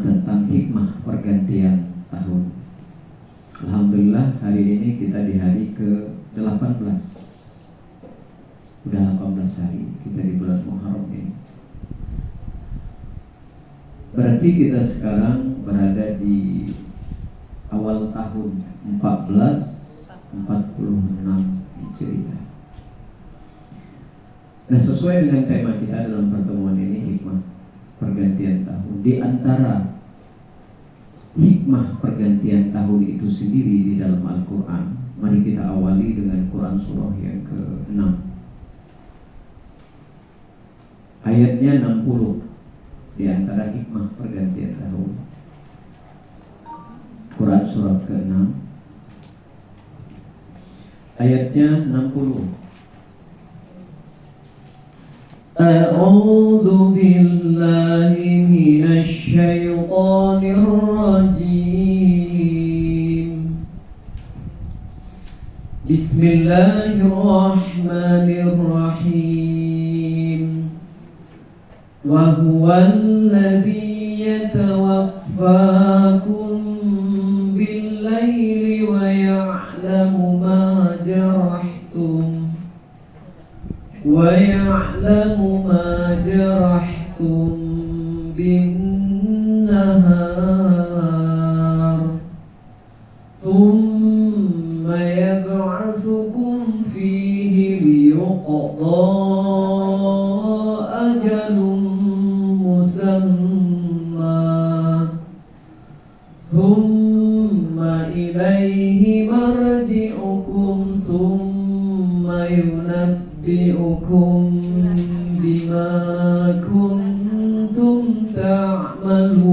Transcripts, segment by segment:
tentang hikmah pergantian tahun. Alhamdulillah hari ini kita di hari ke-18. Udah 18 hari kita di bulan Muharram ini. Berarti kita sekarang berada di awal tahun 1446 Hijriah. Nah, sesuai dengan tema kita dalam pertemuan ini, hikmah pergantian tahun. Di antara hikmah pergantian tahun itu sendiri di dalam Al-Quran, mari kita awali dengan Quran surah yang ke-6, ayatnya 60. Di antara hikmah pergantian tahun, Quran surah ke-6 ayatnya 60. A'udzu billahi minasy syaithanir rajim. Bismillahirrahmanirrahim. Wa huwal ladzi yatawaffakum bil-laili wa ya'lamu ma jarahtum bin-nahar thumma yab'atsukum fihi liyuqda ajalun musamma thumma ilayhi marji'ukum thumma yunabbi'ukum bima kuntum ta'malun.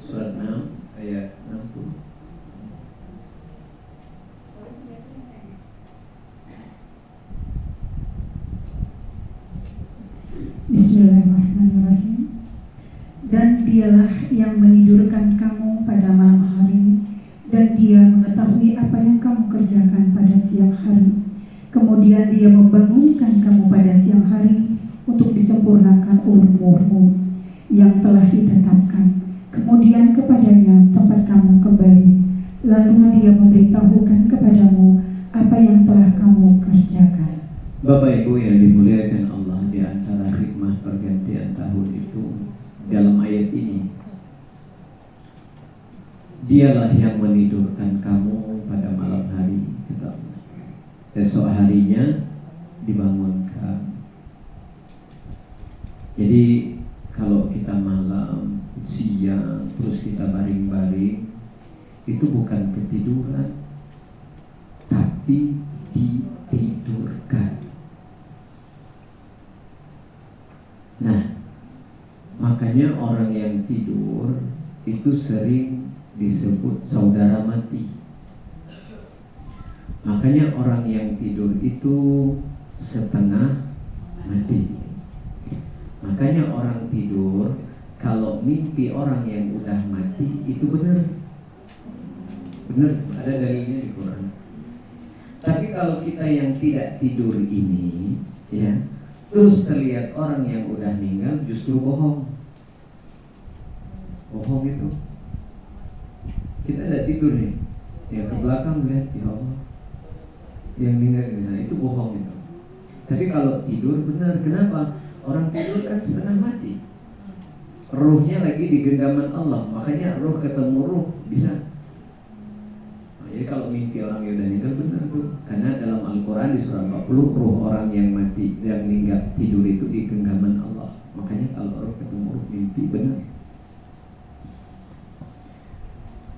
Surat 6 ayat 60. Bismillahirrahmanirrahim. Dan dialah yang menidurkan kamu pada malam hari, dan dia mengetahui apa yang kamu kerjakan pada siang hari. Kemudian dia membangunkan kamu pada siang hari untuk disempurnakan umur-umurmu yang telah ditetapkan. Kemudian kepadanya tempat kamu kembali. Lalu dia memberitahukan kepadamu apa yang telah kamu kerjakan. Bapak Ibu yang dimuliakan Allah, di antara hikmah pergantian tahun itu dalam ayat ini, dialah yang menidurkan kamu pada malam hari, esok harinya dibangunkan. Jadi kalau kita malam, siang, terus kita baring-baring, itu bukan ketiduran, tapi ditidurkan. Nah, makanya orang yang tidur itu sering disebut saudara mati. Makanya orang yang tidur itu setengah mati. Makanya orang tidur, kalau mimpi orang yang udah mati itu benar. Benar, ada dalilnya di Quran. Tapi kalau kita yang tidak tidur ini, ya, terus terlihat orang yang udah meninggal, justru bohong. Bohong itu. Kita ada tidur nih, yang ke belakang lihat, ya Allah, yang meninggal, nah itu bohong itu. Tapi kalau tidur benar, kenapa? Orang tidur kan setengah mati, ruhnya lagi di genggaman Allah, makanya ruh ketemu ruh bisa. Nah, jadi kalau mimpi orang yang udah meninggal benar tuh, karena dalam Al-Quran di surah 40, ruh orang yang mati, yang meninggal tidur itu di genggaman Allah. Makanya kalau ruh ketemu ruh mimpi benar.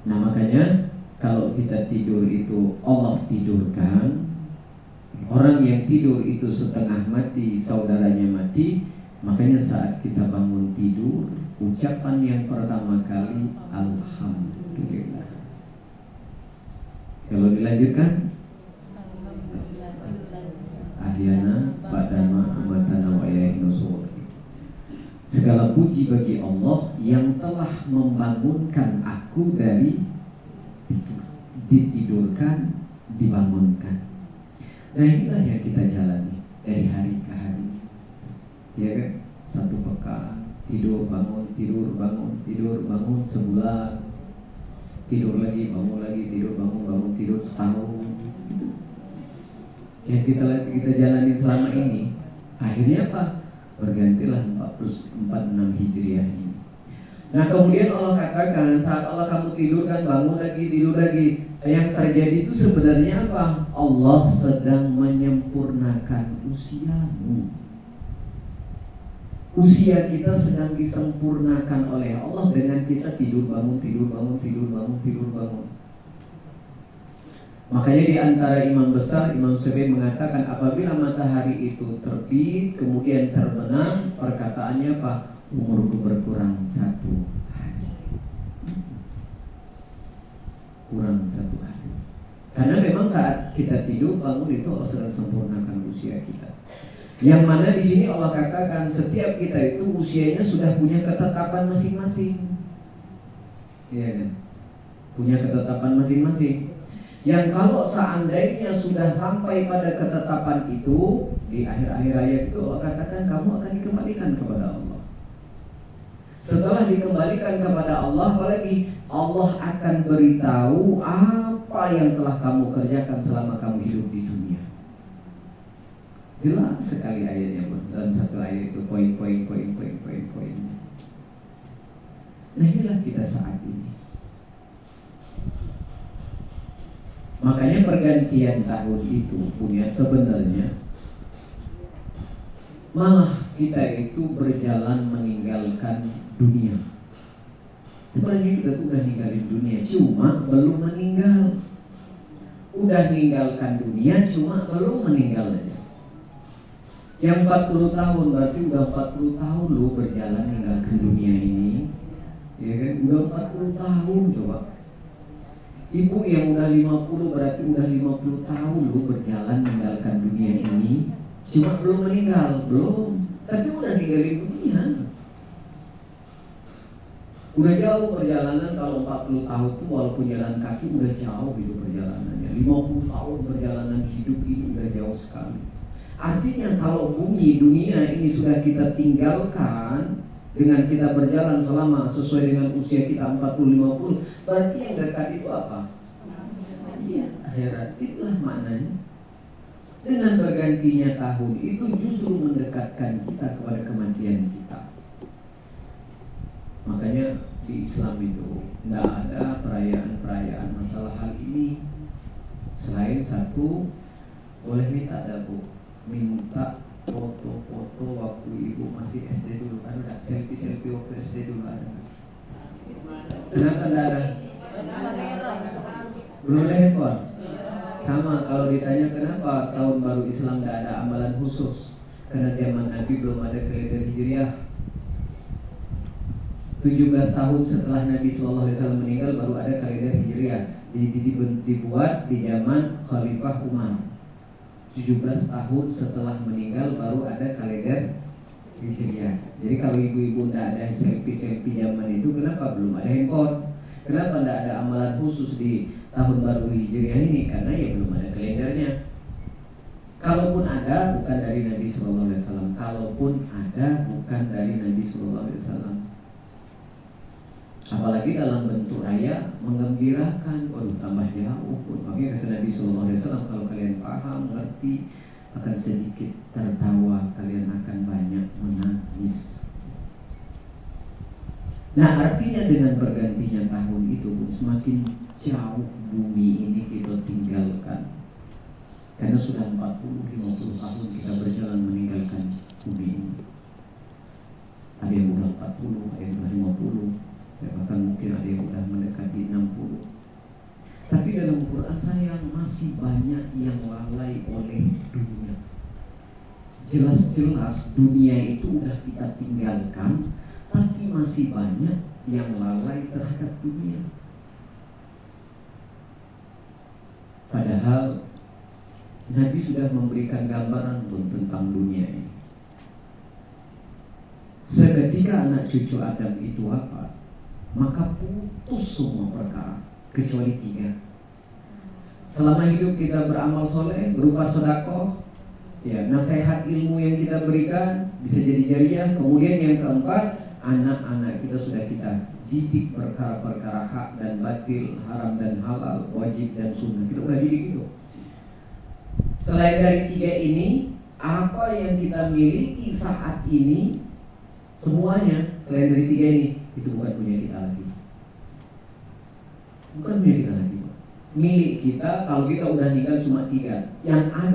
Nah makanya kalau kita tidur itu Allah tidurkan. Orang yang tidur itu setengah mati, saudaranya mati. Makanya saat kita bangun tidur, ucapan yang pertama kali Alhamdulillah. Kalau dilanjutkan, Ahyana ba'dama amatana wa ilaihi nusyur. Segala puji bagi Allah yang telah membangunkan aku dari tidur, ditidurkan, dibangunkan. Nah inilah yang kita jalani dari hari ke hari, ya kan? 1 pekan, tidur bangun, tidur bangun, tidur bangun sebulan, tidur lagi, bangun lagi, tidur bangun, bangun tidur setahun. Yang kita jalani selama ini, akhirnya apa? Bergantilah 46 Hijriah ini. Nah kemudian Allah katakan, saat Allah kamu tidur kan, bangun lagi, tidur lagi. Yang terjadi itu sebenarnya apa? Allah sedang menyempurnakan usiamu. Usia kita sedang disempurnakan oleh Allah dengan kita tidur bangun, tidur bangun, tidur bangun, tidur bangun. Makanya di antara imam besar, Imam Syafi'i mengatakan apabila matahari itu terbit kemudian terbenam, perkataannya apa? Umurku berkurang 1 hari. Kurang 1 hari. Karena memang saat kita tidur bangun itu Allah sudah sempurnakan usia kita. Yang mana di sini Allah katakan setiap kita itu usianya sudah punya ketetapan masing-masing. Iya kan? Punya ketetapan masing-masing. Yang kalau seandainya sudah sampai pada ketetapan itu, di akhir-akhir ayat itu Allah katakan kamu akan dikembalikan kepada Allah. Setelah dikembalikan kepada Allah, apalagi Allah akan beritahu apa yang telah kamu kerjakan selama kamu hidup di dunia. Jelas sekali ayatnya, dalam satu ayat itu poin-poin. Nah inilah kita saat ini. Makanya pergantian tahun itu punya sebenarnya malah kita itu berjalan meninggalkan dunia. Sebenarnya kita tuh udah ninggalin dunia, cuma belum meninggal. Udah meninggalkan dunia, cuma belum meninggal aja. Yang 40 tahun berarti udah 40 tahun lu berjalan meninggalkan dunia ini. Ya kan? Udah 40 tahun coba. Ibu yang udah 50 berarti udah 50 tahun lu berjalan meninggalkan dunia ini. Cuma belum meninggal, belum. Tapi udah ninggalin dunia. Udah jauh perjalanan. Kalau 40 tahun tuh walaupun jalan kaki udah jauh gitu perjalanannya. 50 tahun perjalanan hidup ini udah jauh sekali. Artinya kalau bumi dunia ini sudah kita tinggalkan dengan kita berjalan selama sesuai dengan usia kita 40-50, berarti yang dekat itu apa? Iya, akhirat. Itulah maknanya. Dengan bergantinya tahun itu justru mendekatkan kita kepada kematian kita. Makanya di Islam itu tidak ada perayaan-perayaan masalah hal ini selain satu, boleh minta ada bu, minta foto-foto waktu ibu masih SD dulu, ada nggak selfie waktu SD dulu ada? Kenapa tidak ada? Belum ada handphone. Sama kalau ditanya kenapa tahun baru Islam tidak ada amalan khusus, karena zaman Nabi belum ada kalender Hijriah. 17 tahun setelah Nabi SAW meninggal baru ada kalender Hijriah. Dibuat di zaman Khalifah Umar. 17 tahun setelah meninggal baru ada kalender Hijriah. Jadi kalau ibu-ibu tidak ada selfie zaman itu, kenapa belum ada handphone? Kenapa tidak ada amalan khusus di tahun baru Hijriah ini? Karena ya belum ada kalendernya. Kalaupun ada, bukan dari Nabi SAW. Kalaupun ada, bukan dari Nabi SAW. Apalagi dalam bentuk raya menggembirakan, waduh tambah jauh. Makanya kata Nabi SAW, kalau kalian paham, mengerti, akan sedikit tertawa, kalian akan banyak menangis. Nah artinya dengan bergantinya tahun itu semakin jauh bumi ini kita tinggalkan. Karena sudah 40-50 tahun kita berjalan meninggalkan bumi ini. Ada yang udah 40, ada yang udah 50, ya bahkan mungkin ada yang udah mendekati 60. Tapi dalam Quran sayang masih banyak yang lalai oleh dunia. Jelas-jelas dunia itu udah kita tinggalkan, tapi masih banyak yang lalai terhadap dunia. Padahal Nabi sudah memberikan gambaran pun tentang dunia ini. Seketika anak cucu Adam itu wafat, maka putus semua perkara kecuali 3. Selama hidup kita beramal soleh berupa sedekah, ya, nasihat ilmu yang kita berikan, bisa jadi jariah. Kemudian yang keempat, anak-anak kita sudah kita didik perkara-perkara hak dan batil, haram dan halal, wajib dan sunnah. Kita udah didik itu. Selain dari tiga ini, apa yang kita miliki saat ini, semuanya selain dari tiga ini, itu bukan punya kita lagi. Bukan punya kita lagi. Milik kita, kalau kita udah nikah cuma tiga. Yang ada